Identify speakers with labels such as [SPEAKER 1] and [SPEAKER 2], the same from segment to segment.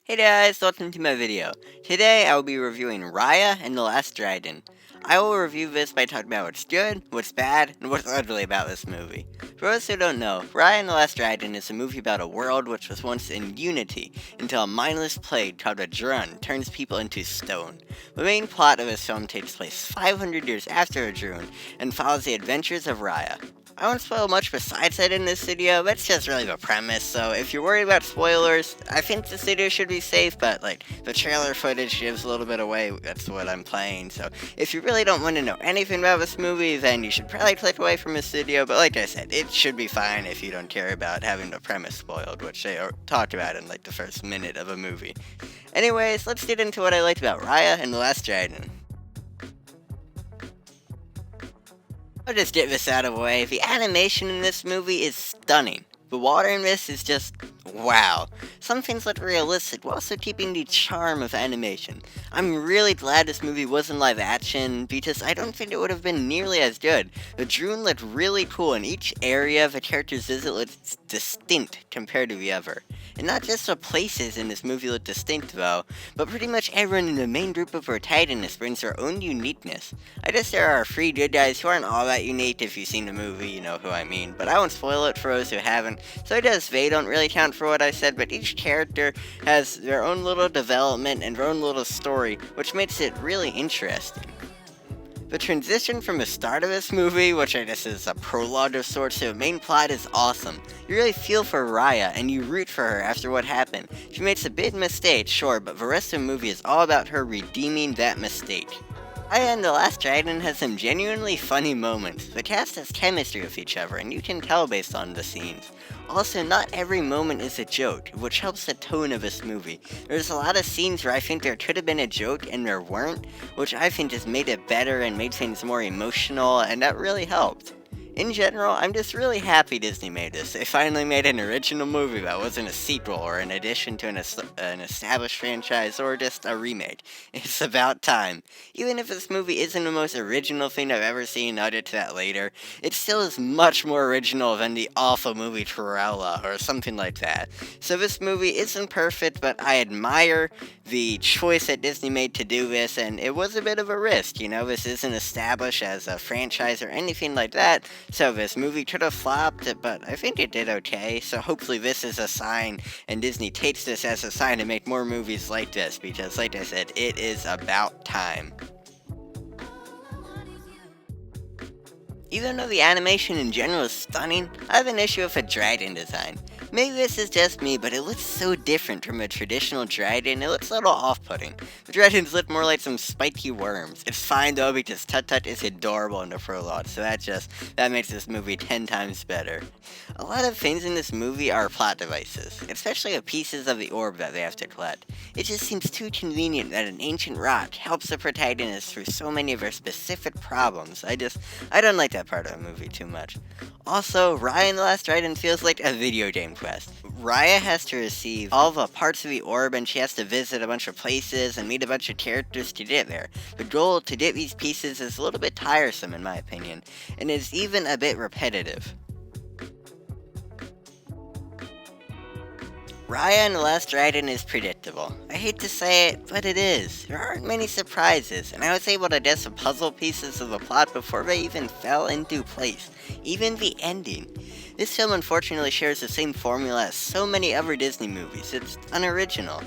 [SPEAKER 1] Hey guys, welcome to my video. Today I will be reviewing Raya and the Last Dragon. I will review this by talking about what's good, what's bad, and what's ugly about this movie. For those who don't know, Raya and the Last Dragon is a movie about a world which was once in unity until a mindless plague called a Drun turns people into stone. The main plot of this film takes place 500 years after a Drun and follows the adventures of Raya. I won't spoil much besides that in this video, that's just really the premise, so if you're worried about spoilers, I think this video should be safe, but the trailer footage gives a little bit away, that's what I'm playing, so if you really don't want to know anything about this movie, then you should probably click away from this video, but like I said, it should be fine if you don't care about having the premise spoiled, which they talked about in the first minute of a movie. Anyways, let's get into what I liked about Raya and the Last Dragon. I'll just get this out of the way. The animation in this movie is stunning. The water in this is just wow. Some things look realistic while also keeping the charm of animation. I'm really glad this movie wasn't live action because I don't think it would have been nearly as good. The drone looked really cool and each area the characters visit looks distinct compared to the other. And not just the places in this movie look distinct though, but pretty much everyone in the main group of protagonists brings their own uniqueness. I guess there are 3 good guys who aren't all that unique. If you've seen the movie, you know who I mean, but I won't spoil it for those who haven't, so I guess they don't really count for what I said, but each character has their own little development and their own little story, which makes it really interesting. The transition from the start of this movie, which I guess is a prologue of sorts, to the main plot is awesome. You really feel for Raya, and you root for her after what happened. She makes a big mistake, sure, but the rest of the movie is all about her redeeming that mistake. Raya and the Last Dragon has some genuinely funny moments. The cast has chemistry with each other, and you can tell based on the scenes. Also, not every moment is a joke, which helps the tone of this movie. There's a lot of scenes where I think there could have been a joke and there weren't, which I think just made it better and made things more emotional, and that really helped. In general, I'm just really happy Disney made this. They finally made an original movie that wasn't a sequel or an addition to an established franchise or just a remake. It's about time. Even if this movie isn't the most original thing I've ever seen, I'll get to that later, it still is much more original than the awful movie Cruella or something like that. So this movie isn't perfect, but I admire the choice that Disney made to do this, and it was a bit of a risk, this isn't established as a franchise or anything like that, so this movie could have flopped, but I think it did okay, so hopefully this is a sign, and Disney takes this as a sign to make more movies like this, because like I said, it is about time. Even though the animation in general is stunning, I have an issue with the dragon design. Maybe this is just me, but it looks so different from a traditional dragon, it looks a little off-putting. The dragons look more like some spiky worms. It's fine though because Tut-Tut is adorable in the prologue, so that makes this movie 10 times better. A lot of things in this movie are plot devices, especially the pieces of the orb that they have to collect. It just seems too convenient that an ancient rock helps the protagonist through so many of their specific problems. I don't like that part of the movie too much. Also, Raya and the Last Dragon feels like a video game quest. Raya has to receive all the parts of the orb and she has to visit a bunch of places and meet a bunch of characters to get there. The goal to get these pieces is a little bit tiresome in my opinion, and is even a bit repetitive. Raya and the Last Dragon is predictable. I hate to say it, but it is. There aren't many surprises, and I was able to guess the puzzle pieces of the plot before they even fell into place. Even the ending. This film unfortunately shares the same formula as so many other Disney movies. It's unoriginal.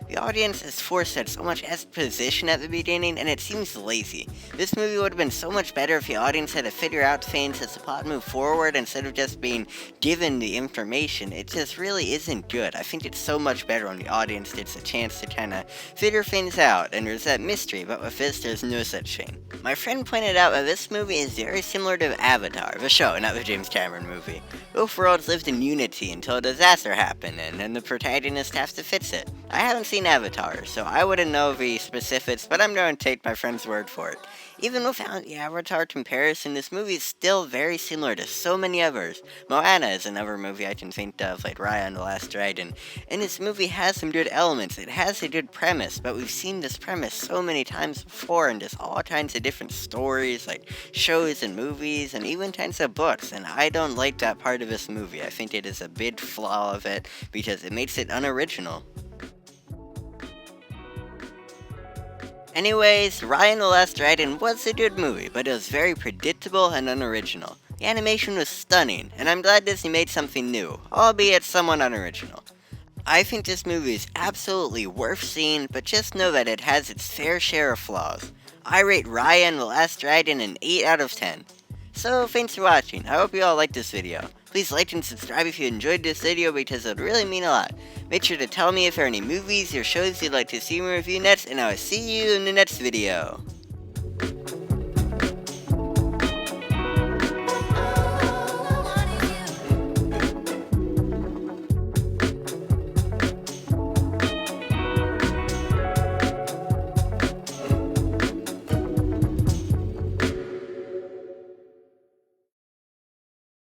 [SPEAKER 1] The audience is forced at so much exposition at the beginning, and it seems lazy. This movie would have been so much better if the audience had to figure out things as the plot moved forward instead of just being given the information. It just really isn't good. I think it's so much better when the audience gets a chance to kind of figure things out, and there's that mystery, but with this, there's no such thing. My friend pointed out that this movie is very similar to Avatar, the show, not the James Cameron movie. Both worlds lived in unity until a disaster happened, and then the protagonist has to fix it. I haven't seen Avatar, so I wouldn't know the specifics, but I'm going to take my friend's word for it. Even without the Avatar comparison, this movie is still very similar to so many others. Moana is another movie I can think of, like Raya and the Last Dragon, and this movie has some good elements. It has a good premise, but we've seen this premise so many times before in just all kinds of different stories, like shows and movies, and even kinds of books, and I don't like that part of this movie. I think it is a big flaw of it, because it makes it unoriginal. Anyways, Raya and the Last Dragon was a good movie, but it was very predictable and unoriginal. The animation was stunning, and I'm glad Disney made something new, albeit somewhat unoriginal. I think this movie is absolutely worth seeing, but just know that it has its fair share of flaws. I rate Raya and the Last Dragon an 8 out of 10. So thanks for watching, I hope you all liked this video. Please like and subscribe if you enjoyed this video because it would really mean a lot. Make sure to tell me if there are any movies or shows you'd like to see me review next, and I will see you in the next video.